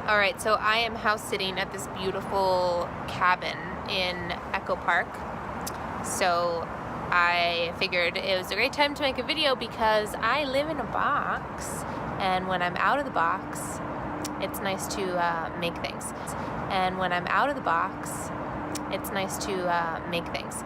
All right, so I am house sitting at this beautiful cabin in Echo Park. So I figured it was a great time to make a video because I live in a box, and when I'm out of the box, it's nice to make things. And when I'm out of the box, it's nice to make things.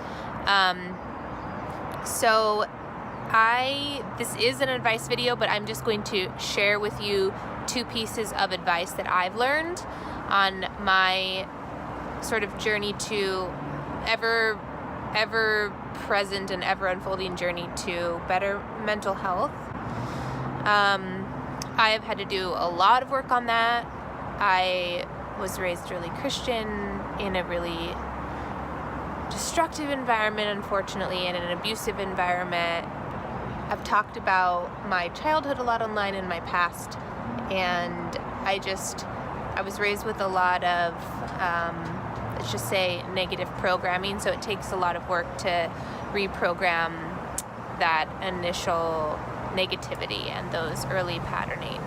This is an advice video, but I'm just going to share with you 2 pieces of advice that I've learned on my sort of journey to ever present and ever unfolding journey to better mental health. I have had to do a lot of work on that. I was raised really Christian in a really destructive environment, unfortunately, and an abusive environment. I've talked about my childhood a lot online in my past, and I was raised with a lot of, let's just say, negative programming, so it takes a lot of work to reprogram that initial negativity and those early patterning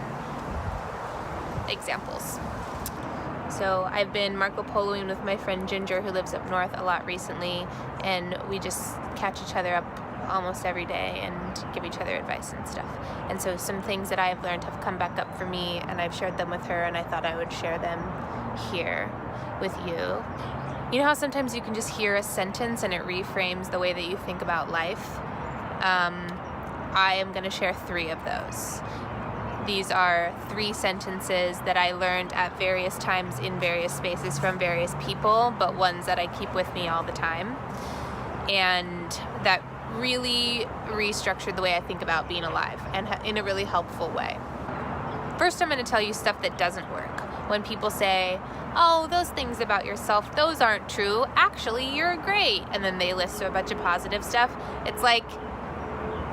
examples. So I've been Marco Poloing with my friend Ginger, who lives up north, a lot recently, and we just catch each other up almost every day and give each other advice and stuff. And so some things that I've learned have come back up for me, and I've shared them with her, and I thought I would share them here with you. You know how sometimes you can just hear a sentence and it reframes the way that you think about life? I am going to share 3 of those. These are 3 sentences that I learned at various times in various spaces from various people, but ones that I keep with me all the time, and that really restructured the way I think about being alive, and in a really helpful way. First, I'm going to tell you stuff that doesn't work. When people say, oh, those things about yourself, those aren't true. Actually, you're great. And then they list a bunch of positive stuff. It's like,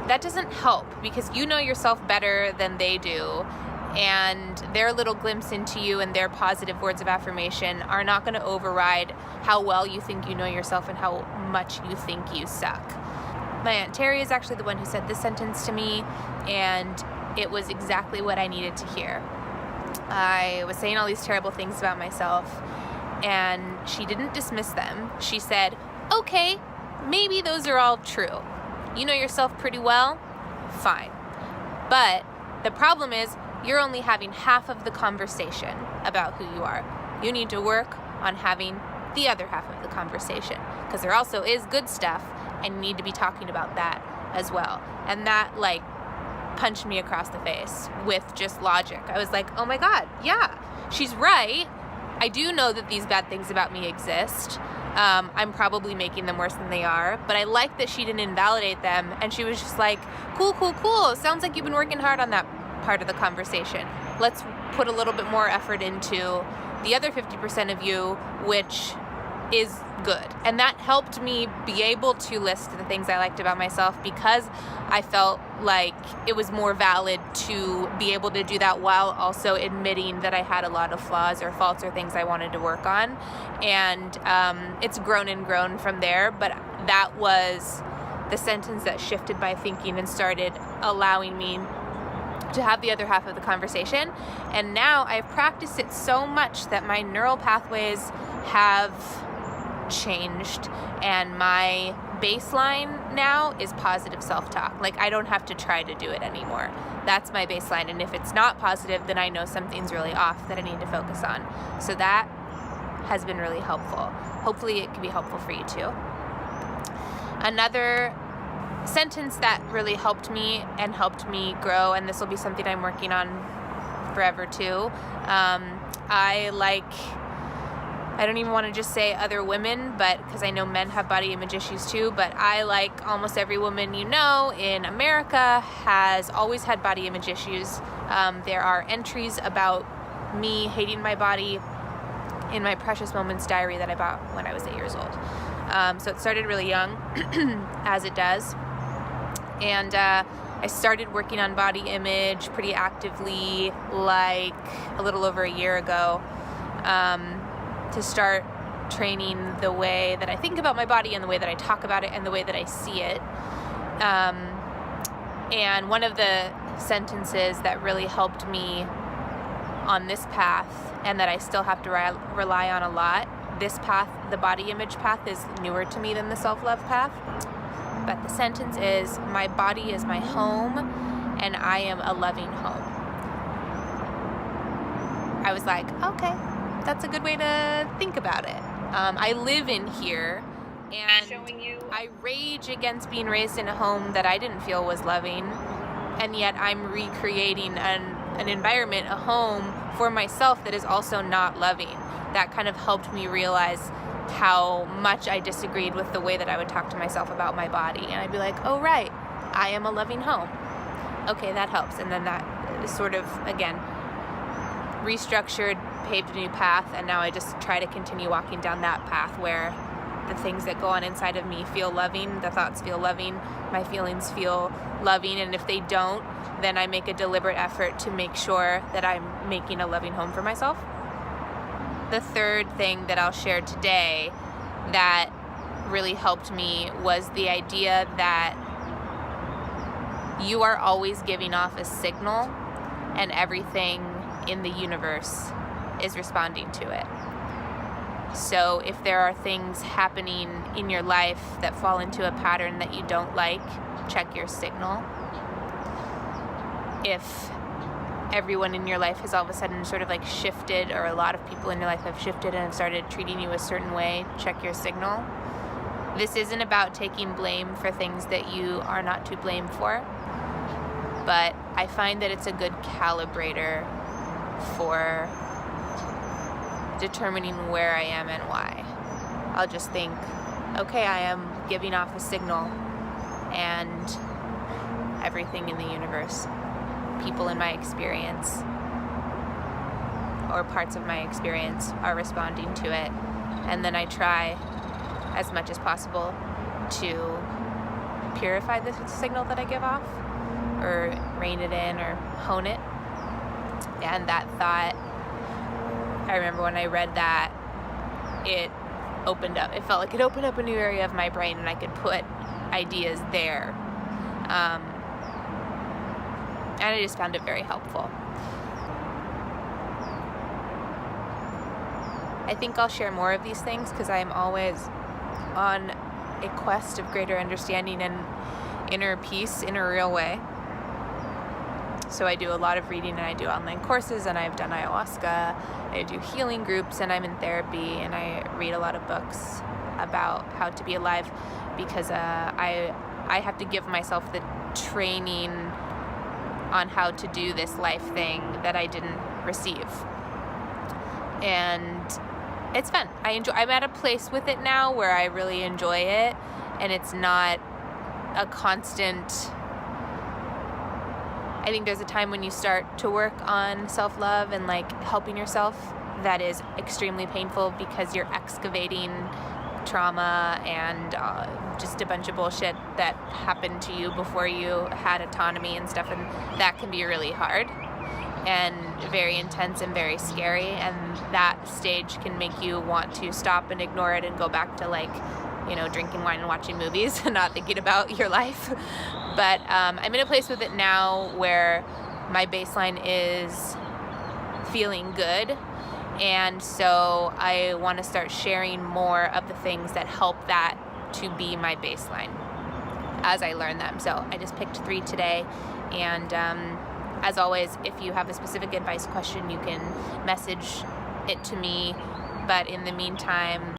that doesn't help, because you know yourself better than they do. And their little glimpse into you and their positive words of affirmation are not going to override how well you think you know yourself and how much you think you suck. My Aunt Terry is actually the one who said this sentence to me, and it was exactly what I needed to hear. I was saying all these terrible things about myself, and she didn't dismiss them. She said, okay, maybe those are all true. You know yourself pretty well? Fine. But the problem is you're only having half of the conversation about who you are. You need to work on having the other half of the conversation, because there also is good stuff, and you need to be talking about that as well. And that punched me across the face with just logic. I was like, oh my God, yeah, she's right. I do know that these bad things about me exist. I'm probably making them worse than they are, but I like that she didn't invalidate them, and she was just like, cool. Sounds like you've been working hard on that part of the conversation. Let's put a little bit more effort into the other 50% of you, which is good. And that helped me be able to list the things I liked about myself, because I felt like it was more valid to be able to do that while also admitting that I had a lot of flaws or faults or things I wanted to work on. And it's grown and grown from there, but that was the sentence that shifted my thinking and started allowing me to have the other half of the conversation. And now I've practiced it so much that my neural pathways have changed, and my baseline now is positive self-talk. I don't have to try to do it anymore. That's my baseline, and if it's not positive, then I know something's really off that I need to focus on. So that has been really helpful. Hopefully it can be helpful for you too. Another sentence that really helped me and helped me grow, and this will be something I'm working on forever too. I don't even want to just say other women, but because I know men have body image issues too, but I, like almost every woman you know in America, has always had body image issues. There are entries about me hating my body in my Precious Moments diary that I bought when I was 8 years old. So it started really young, as it does. And I started working on body image pretty actively a little over a year ago, to start training the way that I think about my body and the way that I talk about it and the way that I see it. And one of the sentences that really helped me on this path and that I still have to rely on a lot. This path, the body image path, is newer to me than the self-love path. But the sentence is, my body is my home and I am a loving home. I was like, okay, that's a good way to think about it. I live in here, and I rage against being raised in a home that I didn't feel was loving, and yet I'm recreating an environment, a home for myself that is also not loving. That kind of helped me realize how much I disagreed with the way that I would talk to myself about my body. And I'd be like, oh right, I am a loving home. Okay, that helps. And then that sort of, again, restructured, paved a new path, and now I just try to continue walking down that path where the things that go on inside of me feel loving, the thoughts feel loving, my feelings feel loving, and if they don't, then I make a deliberate effort to make sure that I'm making a loving home for myself. The third thing that I'll share today that really helped me was the idea that you are always giving off a signal, and everything in the universe is responding to it. So if there are things happening in your life that fall into a pattern that you don't like, check your signal. If everyone in your life has all of a sudden sort of like shifted, or a lot of people in your life have shifted and have started treating you a certain way, check your signal. This isn't about taking blame for things that you are not to blame for, but I find that it's a good calibrator for determining where I am and why. I'll just think, okay, I am giving off a signal, and everything in the universe, people in my experience, or parts of my experience, are responding to it. And then I try as much as possible to purify the signal that I give off, or rein it in, or hone it. And that thought, I remember when I read that, it opened up. It felt like it opened up a new area of my brain, and I could put ideas there. And I just found it very helpful. I think I'll share more of these things because I am always on a quest of greater understanding and inner peace in a real way. So I do a lot of reading, and I do online courses, and I've done ayahuasca, I do healing groups, and I'm in therapy, and I read a lot of books about how to be alive, because I have to give myself the training on how to do this life thing that I didn't receive. And it's fun. I'm at a place with it now where I really enjoy it, and it's not a constant. I think there's a time when you start to work on self-love and like helping yourself that is extremely painful, because you're excavating trauma and just a bunch of bullshit that happened to you before you had autonomy and stuff, and that can be really hard and very intense and very scary, and that stage can make you want to stop and ignore it and go back to, like, you know, drinking wine and watching movies and not thinking about your life. But I'm in a place with it now where my baseline is feeling good, and so I want to start sharing more of the things that help that to be my baseline as I learn them. So I just picked 3 today, and as always, if you have a specific advice question, you can message it to me. But in the meantime,